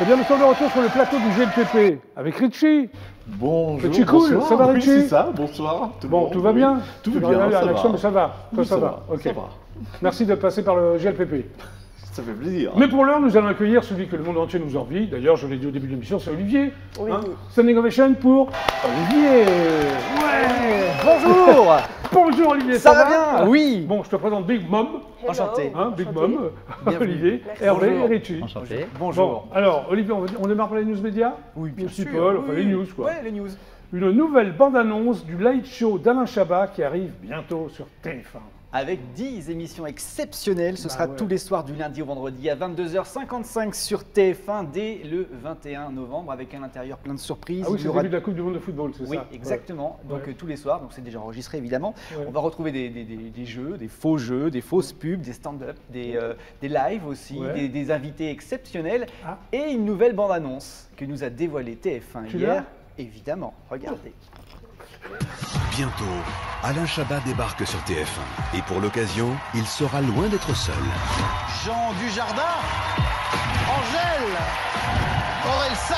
Eh bien, nous sommes de retour sur le plateau du GLPP avec Richie. Bonjour, Richie cool, bonsoir. ça va Oui, Richie? c'est ça, bonsoir. Bon, tout va bien? Tout va bien, ça va. Mais ça va, Oui, ça va. Ok. Ça va. Merci de passer par le GLPP. Ça fait plaisir. Mais pour l'heure, nous allons accueillir celui que le monde entier nous envie. D'ailleurs, je l'ai dit au début de l'émission, c'est Olivier. Oui. Standing ovation pour Olivier. Ouais. Bonjour. Bonjour Olivier, Ça va bien? Oui. Bon, je te présente Big Mom. Enchanté. Big Mom, Bienvenue. Olivier, Merci. Hervé Bonjour. et Richie. Enchanté. Bon, Bonjour. alors Olivier, on démarre par les news médias? Oui, bien News sûr. people, enfin Oui. les news quoi. Ouais, les news. Une nouvelle bande-annonce du Light Show d'Alain Chabat qui arrive bientôt sur TF1. Avec 10 émissions exceptionnelles, ce sera ouais. tous les soirs du lundi au vendredi à 22h55 sur TF1 dès le 21 novembre avec à l'intérieur plein de surprises. Ah oui, Il y c'est le aura- début de la Coupe du Monde de football, c'est Oui, ça? exactement. Ouais. Donc Ouais. tous les soirs, donc c'est déjà enregistré évidemment. Ouais. On va retrouver des jeux, des faux jeux, des fausses pubs, des stand-up, des lives aussi, Ouais. des invités exceptionnels Ah. et une nouvelle bande-annonce que nous a dévoilée TF1 Tu hier. l'as Évidemment, regardez. Bientôt, Alain Chabat débarque sur TF1 et pour l'occasion, il sera loin d'être seul. Jean Dujardin, Angèle, Orelsan,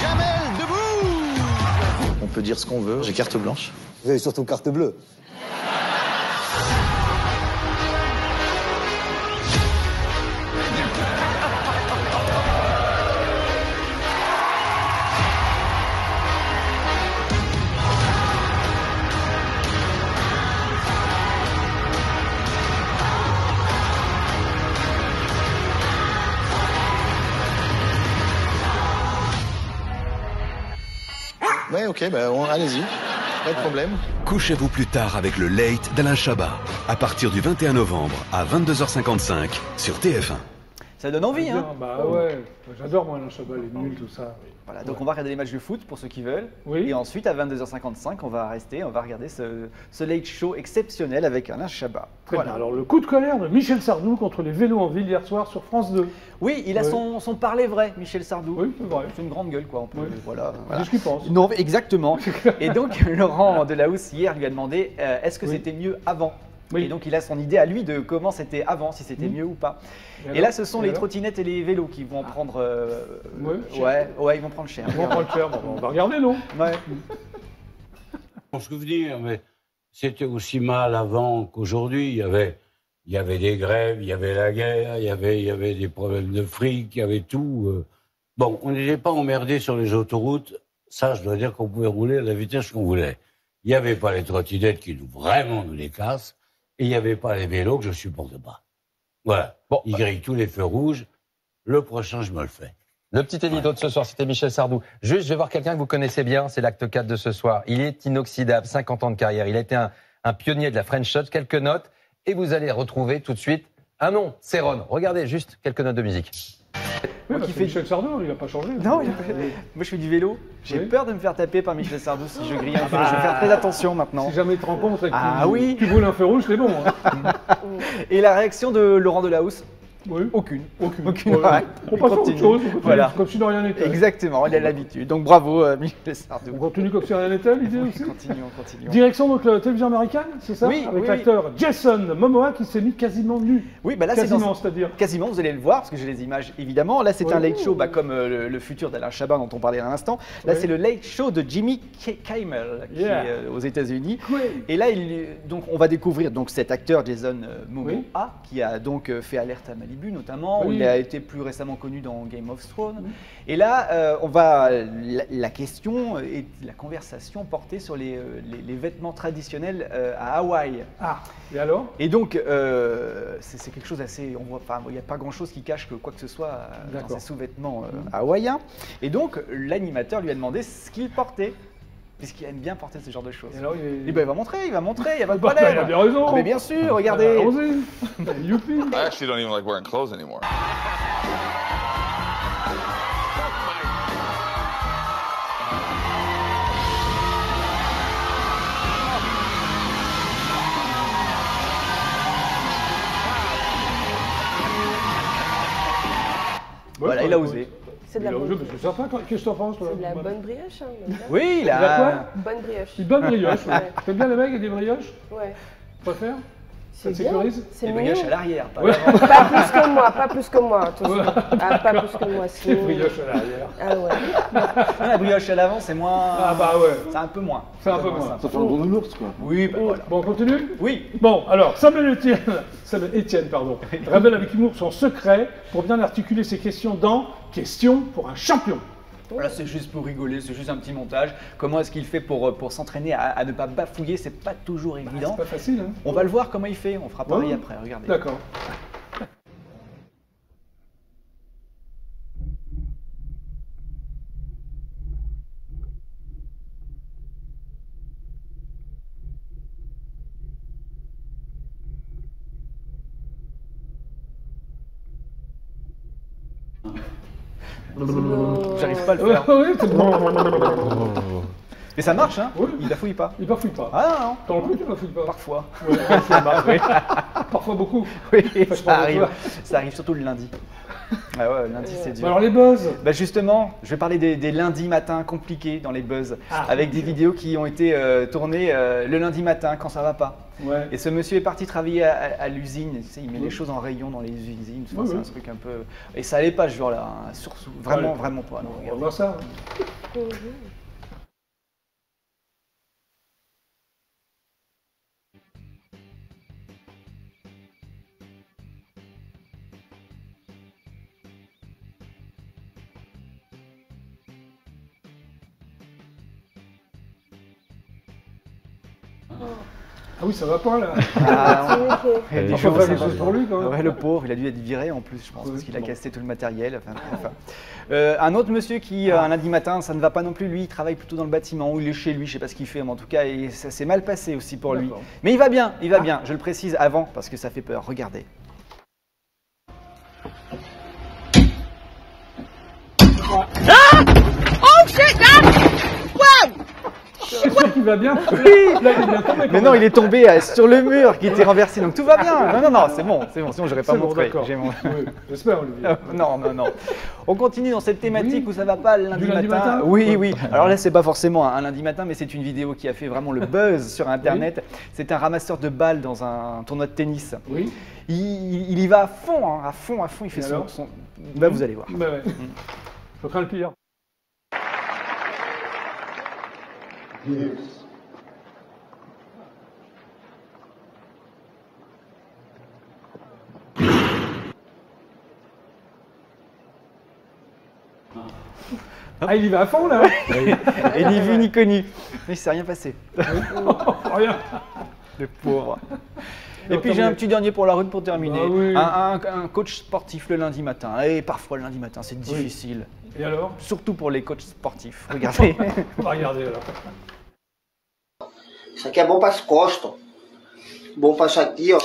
Jamel debout. On peut dire ce qu'on veut, j'ai carte blanche. Vous avez surtout carte bleue. Ouais, ok, allez-y, pas de problème. Couchez-vous plus tard avec le Late d'Alain Chabat, à partir du 21 novembre à 22h55 sur TF1. Ça donne envie, hein? Bah ouais, j'adore moi Alain Chabat, les nuls, tout ça. Voilà, donc on va regarder les matchs de foot pour ceux qui veulent. Oui. Et ensuite, à 22h55, on va regarder ce late show exceptionnel avec Alain Chabat. Très bien. Alors le coup de colère de Michel Sardou contre les vélos en ville hier soir sur France 2. Oui, il a Ouais. son parler vrai, Michel Sardou. Oui, c'est vrai. C'est une grande gueule, quoi. On peut, Ouais. voilà. C'est ce qu'il pense. Non, exactement. Et donc, Laurent Delahousse, hier, lui a demandé est-ce que Oui. c'était mieux avant? Oui. Et donc, il a son idée à lui de comment c'était avant, si c'était mieux ou pas. Et alors là, ce sont Et les alors trottinettes et les vélos qui vont prendre. Ouais. Ils vont prendre cher. On va pas le faire, bon, on va regarder, non? Ouais. Mon souvenir, mais c'était aussi mal avant qu'aujourd'hui. Il y avait des grèves, il y avait la guerre, il y avait des problèmes de fric, il y avait tout. Bon, on n'était pas emmerdés sur les autoroutes. Ça, je dois dire qu'on pouvait rouler à la vitesse qu'on voulait. Il n'y avait pas les trottinettes qui vraiment nous les cassent, et il n'y avait pas les vélos que je supportais pas. Voilà. Bon, ils grillent tous les feux rouges. Le prochain, je me le fais. Le petit édito de ce soir, c'était Michel Sardou. Juste, je vais voir quelqu'un que vous connaissez bien, c'est l'acte 4 de ce soir. Il est inoxydable, 50 ans de carrière. Il a été un pionnier de la French Touch. Quelques notes, et vous allez retrouver tout de suite un nom, c'est Ron. Regardez juste quelques notes de musique. Oui, Moi parce qui que fais- Michel Sardou, il n'a pas changé. Non, moi je fais du vélo. J'ai Oui. peur de me faire taper par Michel Sardou si je grille un feu. Je vais faire très attention maintenant. Si jamais il te rencontre et que Ah tu, oui. tu brûles un feu rouge, c'est bon. Hein. Et la réaction de Laurent Delahousse? Oui. Aucune. Aucune. Aucune. Ouais. Ouais. On passe à autre Continue. chose, Voilà. comme si de rien n'était. Exactement, il a l'habitude. Donc bravo Michel Sardou. On continue comme si rien n'était, l'idée aussi. Continuons. Direction donc la télévision américaine, c'est ça? Oui, avec oui, l'acteur Jason Momoa qui s'est mis quasiment nu. Oui, bah là c'est Quasiment, dans... c'est-à-dire. Quasiment, vous allez le voir, parce que j'ai les images évidemment. Là, c'est Oui. un late show, comme le futur d'Alain Chabat dont on parlait à l'instant. Là, Oui. c'est le late show de Jimmy Kimmel, qui Yeah. est aux États-Unis. Oui. Et là, donc, on va découvrir donc, cet acteur Jason Momoa, Oui. qui a donc fait Alerte à Malibu notamment, où Oui. il a été plus récemment connu dans Game of Thrones. Et là, la question et la conversation portée sur les vêtements traditionnels à Hawaï. Ah, et alors? Et donc, c'est quelque chose d'assez. Il n'y a pas grand-chose qui cache que quoi que ce soit dans D'accord. ces sous-vêtements hawaïens. Et donc, l'animateur lui a demandé ce qu'il portait, puisqu'il aime bien porter ce genre de choses. Et alors, il est... Et ben, il va montrer, il n'y a pas de Bah, problème. il a des raisons. Ah, mais bien sûr, regardez. Allons-y. Youpi. I actually don't even like wearing clothes anymore. Voilà, il a osé. C'est de Il la a osé, bonne, mais c'est sympa. Qu'est-ce que t'en penses, toi? c'est de la bonne brioche. Hein, on aime bien. Oui, il a quoi? a. Bonne brioche. Une bonne brioche. Ouais. Ouais. T'aimes bien les mecs avec des brioches? Ouais. Tu préfères? Ça te C'est bien, sécurise? c'est Les mignon. brioches à l'arrière, pas à Ouais. l'avant. Pas plus que moi, pas plus que moi, attention. Ah, pas plus que moi, Les sinon... brioches à l'arrière. Ah ouais. Non, la brioche à l'avant, c'est moins. Ah bah ouais. C'est un peu moins. C'est un peu moins. Ça fait un bon nounours, quoi. Oui, bah voilà. Bon, on continue? Oui. Bon, alors, Samuel Etienne, pardon, révèle avec humour son secret pour bien articuler ses questions dans Questions pour un champion. Voilà, c'est juste pour rigoler, c'est juste un petit montage. Comment est-ce qu'il fait pour s'entraîner à ne pas bafouiller? C'est pas toujours évident. C'est pas facile, hein? On va le voir comment il fait, on fera pareil Ouais. après, regardez. D'accord. J'arrive pas à le Ouais, faire. ouais, c'est bon. Mais ça marche, hein? Oui. Il bafouille pas. Il bafouille pas. Ah non, non. T'en plus, tu bafouilles pas. Parfois. Ouais, ça marche, oui. Parfois beaucoup. Oui, Faites pas ça de arrive. toi. Ça arrive surtout le lundi. Ah ouais, lundi c'est dur. Alors les buzz. Bah justement, je vais parler des lundis matins compliqués dans les buzz, Ah, avec des vidéos qui ont été tournées le lundi matin quand ça va pas. Ouais. Et ce monsieur est parti travailler à l'usine, tu sais, il met les choses en rayon dans les usines, enfin, Oui, c'est oui. un truc un peu... Et ça allait pas ce jour-là, hein, vraiment, Ouais. vraiment pas. non, On va regardez. voir ça. Ah oui, ça va pas là. Ah, Ok. il y a des On jours peut où faire ça des va choses pas. pour lui quand même. Ouais, le pauvre, il a dû être viré en plus, je pense, Oui, parce qu'il a bon. cassé tout le matériel. Enfin. Un autre monsieur qui, un lundi matin, ça ne va pas non plus, lui, il travaille plutôt dans le bâtiment, ou il est chez lui, je sais pas ce qu'il fait, mais en tout cas, et ça s'est mal passé aussi pour lui. D'accord. Mais il va bien, je le précise avant, parce que ça fait peur, regardez. C'est sûr qu'il va bien. Là, il est bien tombé. Mais non, il est tombé sur le mur qui était renversé, donc tout va bien. Non, c'est bon, sinon j'aurais pas C'est bon, montré. d'accord. J'ai mon- Oui, j'espère, Olivier. Non. On continue dans cette thématique Oui. où ça va pas le lundi Du lundi matin Oui, Ouais. oui. Alors là, c'est pas forcément un lundi matin, mais c'est une vidéo qui a fait vraiment le buzz sur Internet. C'est un ramasseur de balles dans un tournoi de tennis. Oui. Il y va à fond, hein, à fond. Il fait Et alors son... Bah, vous allez voir. Bah ouais. Je crains le pire. Ah, il y va à fond là. Et ni vu ni connu. Mais il s'est rien passé. Rien. Le pauvre. Et Non, puis tant j'ai un mieux. petit dernier pour la route pour terminer. Ah oui. Un coach sportif le lundi matin. Et parfois le lundi matin, c'est difficile. Et alors? Surtout pour les coachs sportifs. Regardez. On va regarder alors. Isso aqui é bom para as costas, ó. Bom para isso aqui, ó,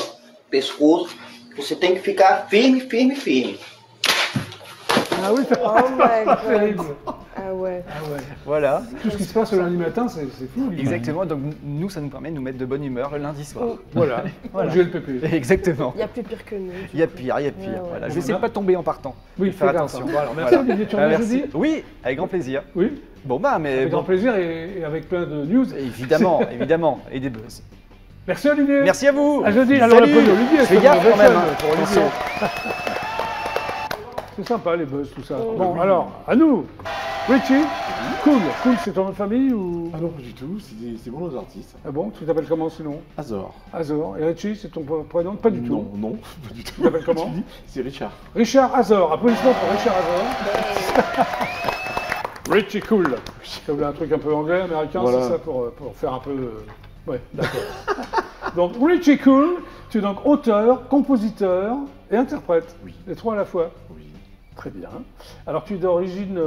pescoço. Você tem que ficar firme, firme, firme. Ah oui, Oh my god. terrible. Ah ouais. Ah ouais. Voilà. Tout ce qui se passe le lundi matin, c'est fou. Olivier. Exactement. Donc nous, ça nous permet de nous mettre de bonne humeur le lundi soir. Voilà. GLPP. Exactement. Il y a plus pire que nous. Il y a pire. Ouais, ouais. Voilà. Je vais essayer de pas tomber en partant. Oui, Faire fais gaffe, attention. hein. Bon, alors, merci Olivier, tu reviens Merci. jeudi? Oui, avec grand plaisir. Oui. Bon bah mais Avec bon, grand plaisir et avec plein de news. évidemment, et des buzz. Merci Olivier. Merci à vous. À jeudi. Alors, Salut. l'applaudit Olivier. Fais c'est gaffe une quand même, chaîne hein, pour Olivier. attention. C'est sympa les buzz, tout ça. Bon, alors, à nous. Richie, cool. Cool, c'est ton nom de famille ou... Ah non, pas du tout, c'est bon nos artistes. Ah bon, tu t'appelles comment sinon? Azor. Azor. Et Richie, c'est ton prénom? Pas du tout. Non, pas du tout. Tu t'appelles comment? Tu dis, c'est Richard. Richard Azor. Applaudissements pour Richard Azor. Richie Cool. Ça voulait un truc un peu anglais, américain, Voilà. c'est ça pour faire un peu... Ouais, d'accord. Donc Richie Cool, tu es donc auteur, compositeur et interprète. Oui. Les trois à la fois. Oui, Très bien. Alors tu es d'origine,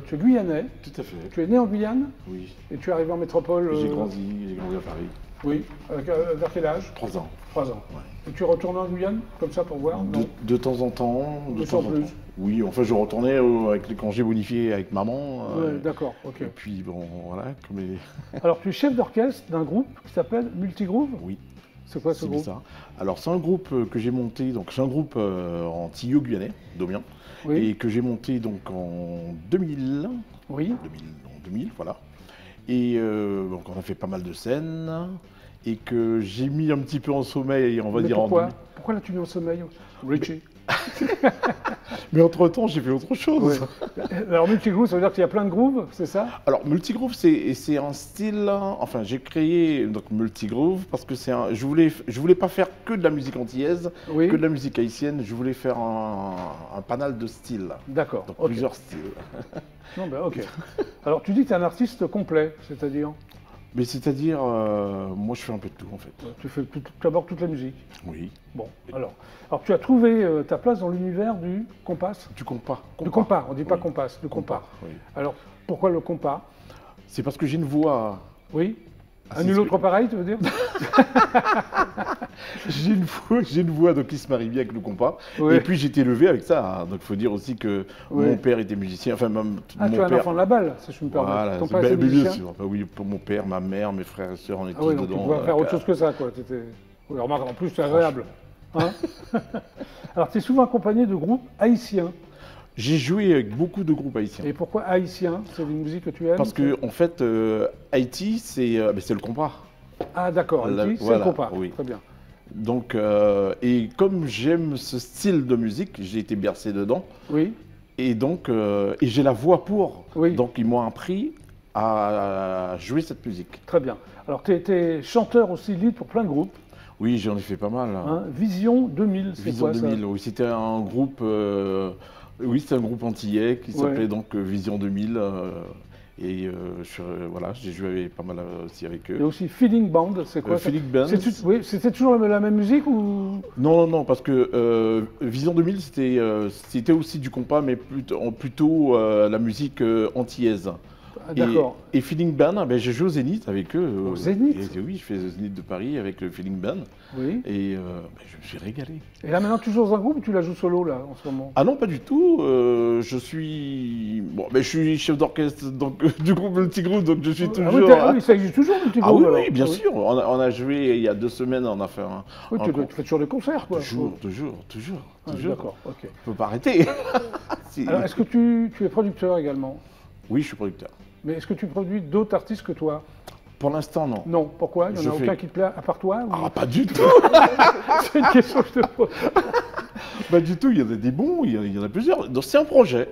tu es guyanais, tout à fait. tu es né en Guyane Oui. et tu es arrivé en métropole. J'ai grandi à Paris. Oui. Vers quel âge? 3 ans. 3 ans. Ouais. Et tu retournes en Guyane comme ça pour voir? Non. De temps en temps. De temps sans en plus. temps. Oui, enfin je retournais avec les congés bonifiés avec maman. Ouais, d'accord. Ok. Et puis bon, voilà, comme les... Alors tu es chef d'orchestre d'un groupe qui s'appelle Multigroove. Oui. C'est quoi ce C'est groupe? ça. Alors c'est un groupe que j'ai monté, donc c'est un groupe en Tillot guyanais, d'Omian, Oui. et que j'ai monté donc en 2000, Oui. en 2000, voilà. Et donc on a fait pas mal de scènes. et que j'ai mis un petit peu en sommeil, on va Mais dire pourquoi Pourquoi l'as-tu mis en sommeil, Richie? Mais entre-temps, j'ai fait autre chose. Ouais. Alors multigroove, ça veut dire qu'il y a plein de grooves, c'est ça? Alors multigroove, c'est un style. Enfin, j'ai créé donc multigroove parce que je voulais pas faire que de la musique antillaise, Oui. que de la musique haïtienne. Je voulais faire un panel de styles. D'accord. Donc ok. plusieurs styles. Non, ben, ok. Alors tu dis que tu es un artiste complet, c'est-à-dire Mais c'est-à-dire, moi, je fais un peu de tout en fait. tu fais d'abord toute la musique. Oui. Bon, alors tu as trouvé ta place dans l'univers du compas? Du compas. Du compas, on dit pas Oui. compas, du compas. Oui. Alors pourquoi le compas? C'est parce que j'ai une voix. Oui. Ah, Un c'est nul ce autre pareil, tu veux dire? J'ai une voix donc, qui se marie bien avec le compas. Oui. Et puis j'ai été élevé avec ça. Hein. Donc il faut dire aussi que Oui. mon père était musicien. Enfin, mon Ah, tu es un père. enfant de la balle, si je me permets. Voilà, Ton père était bien musicien? sûr. Bah oui, pour mon père, ma mère, mes frères et sœurs, on est Ah tous oui, donc tu dedans. pouvais faire autre chose que ça, quoi. Oui, remarque, en plus, c'est agréable. Hein. Alors, tu es souvent accompagné de groupes haïtiens. J'ai joué avec beaucoup de groupes haïtiens. Et pourquoi haïtien? C'est une musique que tu aimes? Parce que en fait, Haïti, c'est le compas. Ah, d'accord, Haïti, c'est Voilà, le compas. oui. Très bien. Donc, et comme j'aime ce style de musique, j'ai été bercé dedans. Oui. Et donc, et j'ai la voix pour. Oui. Donc, ils m'ont appris à jouer cette musique. Très bien. Alors, tu es chanteur aussi, lead pour plein de groupes. Oui, j'en ai fait pas mal. Hein. Vision 2000, c'est Vision quoi 2000, ça? oui, c'était un groupe. Oui, c'était un groupe antillais qui s'appelait Ouais. donc Vision 2000. Voilà, j'ai joué pas mal aussi avec eux. Et aussi Feeling Band, c'est quoi ça? Feeling Band. Oui, c'était toujours la même musique ou? Non, parce que Vision 2000, c'était aussi du compas, mais plutôt la musique antillaise. Ah, d'accord. Et Feeling Band, ben, j'ai joué au Zénith avec eux. Au Zénith? Oui, je fais le Zénith de Paris avec le Feeling Band. Oui. Et ben, je me suis régalé. Et là maintenant, toujours dans un groupe ou tu la joues solo là en ce moment? Ah non, pas du tout. Je suis chef d'orchestre donc, du groupe Multigroupe, donc je suis Ah toujours. oui, ça existe toujours le petit Ah groupe oui, alors. oui, bien Ah oui. sûr. On a joué il y a 2 semaines, on a fait un. Oui, un tu con- fais toujours des concerts quoi. Toujours. Ah, d'accord, ok. On peut pas arrêter. Alors est-ce que tu es producteur également? Oui, je suis producteur. Mais est-ce que tu produis d'autres artistes que toi? Pour l'instant, non. Non, pourquoi? Il n'y en a aucun qui te plaît à part toi ou... Ah, pas du tout. C'est une question que je te pose. Pas du tout, il y en a des bons, il y en a plusieurs. Donc c'est un projet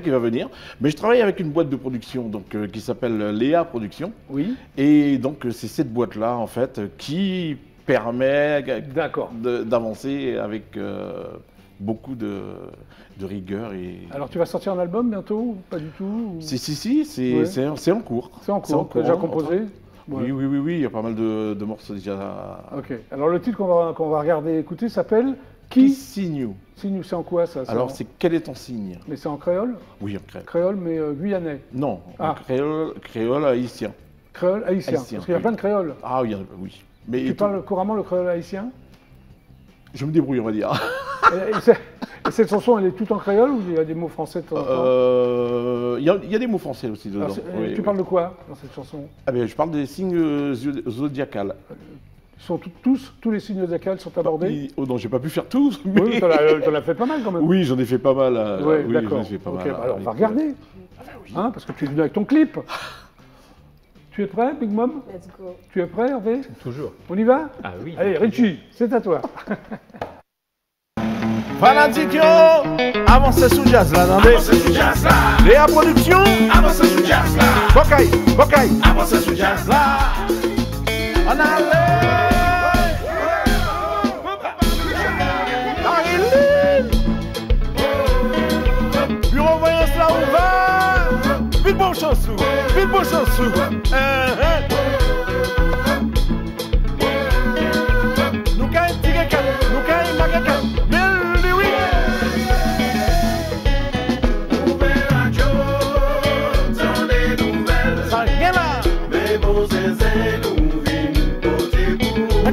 qui va venir. Mais je travaille avec une boîte de production donc, qui s'appelle Léa Production. Oui. Et donc c'est cette boîte-là, en fait, qui permet d'avancer avec beaucoup de rigueur. Alors tu vas sortir un album bientôt ou pas du tout ou... Si, c'est en cours. C'est en cours, tu as déjà composé? Oui, il y a pas mal de morceaux déjà. Ok, alors le titre qu'on va regarder et écouter s'appelle Qui signe you? Signe, c'est en quoi ça? Alors c'est quel est ton signe? Mais c'est en créole? Oui, en créole. Créole mais guyanais? Non, en créole haïtien. Créole haïtien, parce qu'il y a plein de créoles. Ah oui. Mais tu parles couramment le créole haïtien? Je me débrouille, on va dire. Et cette chanson, elle est toute en créole ou il y a des mots français de temps en temps? Il y a des mots français aussi dedans. Alors, tu parles de quoi dans cette chanson? Ah ben, je parle des signes zodiacales. Sont tous les signes zodiacales sont abordés? Oh non, j'ai pas pu faire tous. Mais... Oui, tu en as fait pas mal quand même. Oui, j'en ai fait pas mal. Oui, d'accord. Alors on va regarder. Oui. Hein, parce que tu es venu avec ton clip. Tu es prêt, Big Mom? Let's go. Tu es prêt, Hervé? Toujours. On y va? Ah oui. Allez, Richie, c'est à toi. Fanatique, avancez sous jazz là, attendez. Avancez sous jazz là. Léa Production. Avancez sous jazz là. Bocaille. Avancez sous jazz là. On allait. Marilyn. Bureau voyance là ouvert. Vite bon chansou. Nous gagnons tigre cal, nous gagnons maga cal.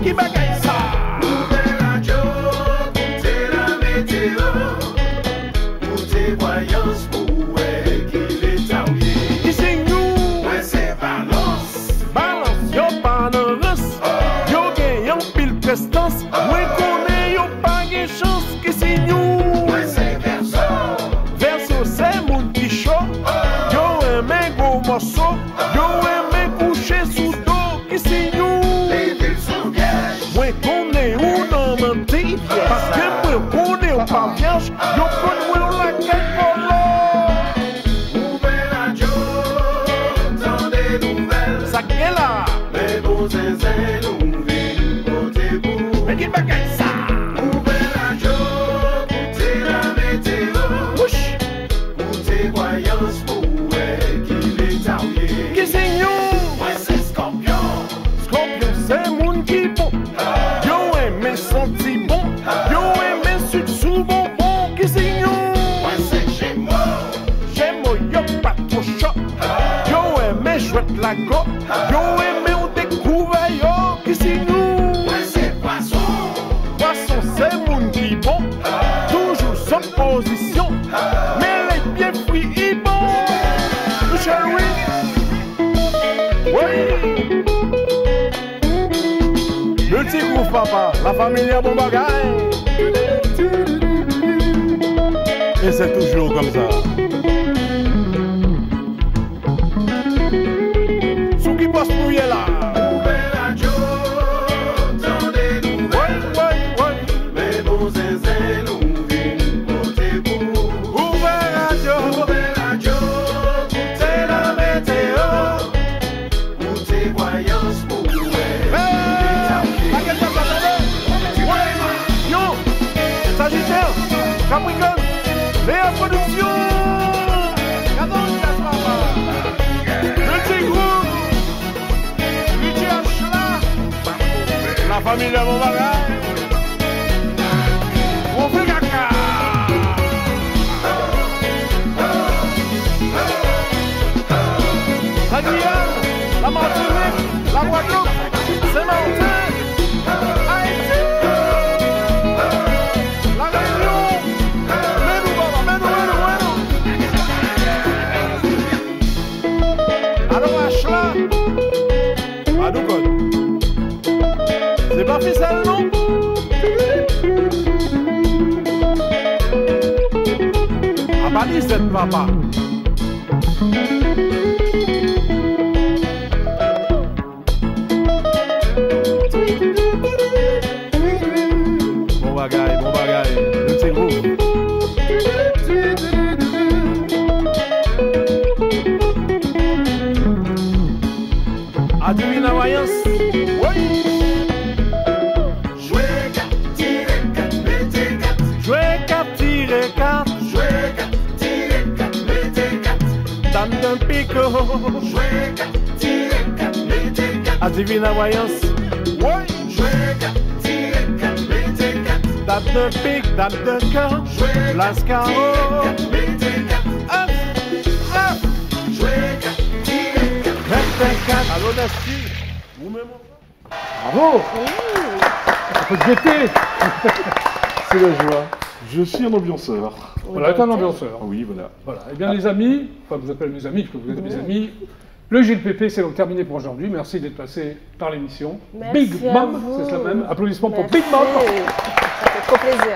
Qui bagaille ça? Nouvelle radio, c'est la météo. Pour tes voyances, pour qu'il est taillé. Qui c'est nous? Ouais, c'est balance. Monaco. Yo aimé on découvre yo qui c'est nous. C'est poisson. Poisson c'est moun qui bon. Toujours sans position. Mais les bien fruits y bon. Michel oui. Oui. Le petit groupe papa, la famille a bon bagaille. Et c'est toujours comme ça. Sous qui passe pour y là. Mais bon zinzin nous vîmes côté bout. Ouvert radio. C'est la météo. Où tes voyances pour Yo, Sagittaire, Capricorne, Léa Production. Le petit groupe, la famille de mon bagage. On fait caca. La Guyane, la Martinique, la Guadeloupe, Saint-Martin, Haïti, la Réunion, Menou, baba, Menou. Alors, Achla, Adoukon. C'est pas ficelle, non? Ah, bah, dis cette papa. Bon bagaille, le petit groupe. Adivine la voyance. Oui. Jouer 4, tirer 4, mettez 4. Jouer 4, tirer 4. Jouer 4, tirer 4, mettez 4. Dame d'un pico. Jouer 4, tirer 4, mettez 4. Adivine la voyance. Oui. Jouer 4, tirer 4, mettez 4. Dame de pique, dame de cœur. Jouer 4, Lascaro. tirer 4, mettez 4. Jouer 4, tirer 4, mettez 4. Allô, Nasty. Vous-même. Bravo. Un peu de gaieté. C'est la joie. Je suis un ambianceur. Voilà, est un ambianceur. Oui, voilà. Voilà. Eh bien, les amis, enfin, je vous appelle mes amis, parce que vous êtes mes amis. Le GLPP, c'est donc terminé pour aujourd'hui. Merci d'être passé par l'émission. Merci Big à Mom, vous. c'est cela même. Applaudissements pour Merci. Big Mom. Ça fait trop plaisir.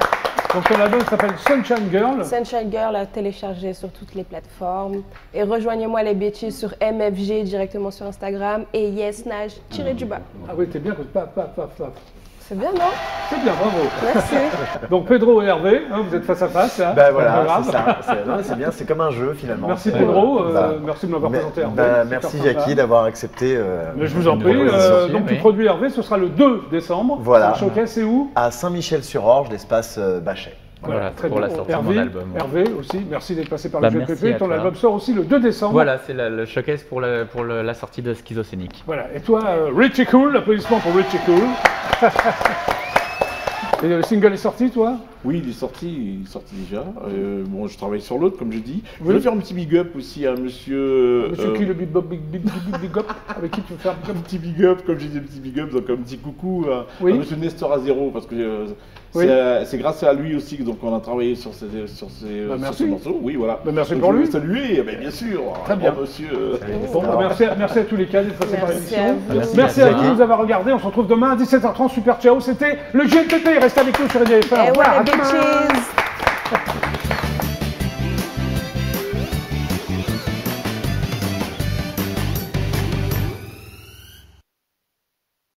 Donc, ton album s'appelle Sunshine Girl. Sunshine Girl à télécharger sur toutes les plateformes. Et rejoignez-moi les bitches sur MFG directement sur Instagram et YesNage tiré-du-bas. Ah oui, t'es bien. Paf. C'est bien, non? C'est bien, bravo. Merci. Donc, Pedro et Hervé, hein, vous êtes face à face. Hein, Ben pas voilà, grave. c'est ça. Non, c'est bien, c'est comme un jeu finalement. Merci Pedro, Bah, merci de m'avoir présenté Hervé. bah, Super merci sympa. Jackie d'avoir accepté. Mais je vous en prie. Donc tu produis Hervé, ce sera le 2 décembre. Voilà. Le showcase, c'est où? À Saint-Michel-sur-Orge, l'espace Bachet. Voilà, très pour bien. la sortie Hervé, de mon album. Ouais. Hervé aussi, merci d'être passé par Bah, le merci GLPP. à Ton toi. album sort aussi le 2 décembre. Voilà, c'est le showcase pour la sortie de Schizocénique. Voilà. Et toi, Richie Cool, applaudissements pour Richie Cool. Et le single est sorti, toi? Oui, il est sorti déjà. Bon, je travaille sur l'autre, comme je dis. Je Oui. vais faire un petit big up aussi à monsieur. Monsieur qui, le big up, avec qui tu veux faire un big up? Un petit big up, comme j'ai dit, un petit big up, donc un petit coucou à Oui. monsieur Nestor Azero, parce que Oui. c'est grâce à lui aussi que donc on a travaillé sur ces merci. morceaux. Oui, voilà. Bah, merci Donc, pour je lui. veux saluer, bien sûr. Très bien. Oh, monsieur. Bon, bah, merci à tous les cas d'être passés par Merci l'émission. à vous. Merci à vous de nous avoir regardés. On se retrouve demain à 17h30. Super ciao. C'était le GLPP. Restez avec nous sur Radio FR. Au Et revoir. voilà, À demain. bitches.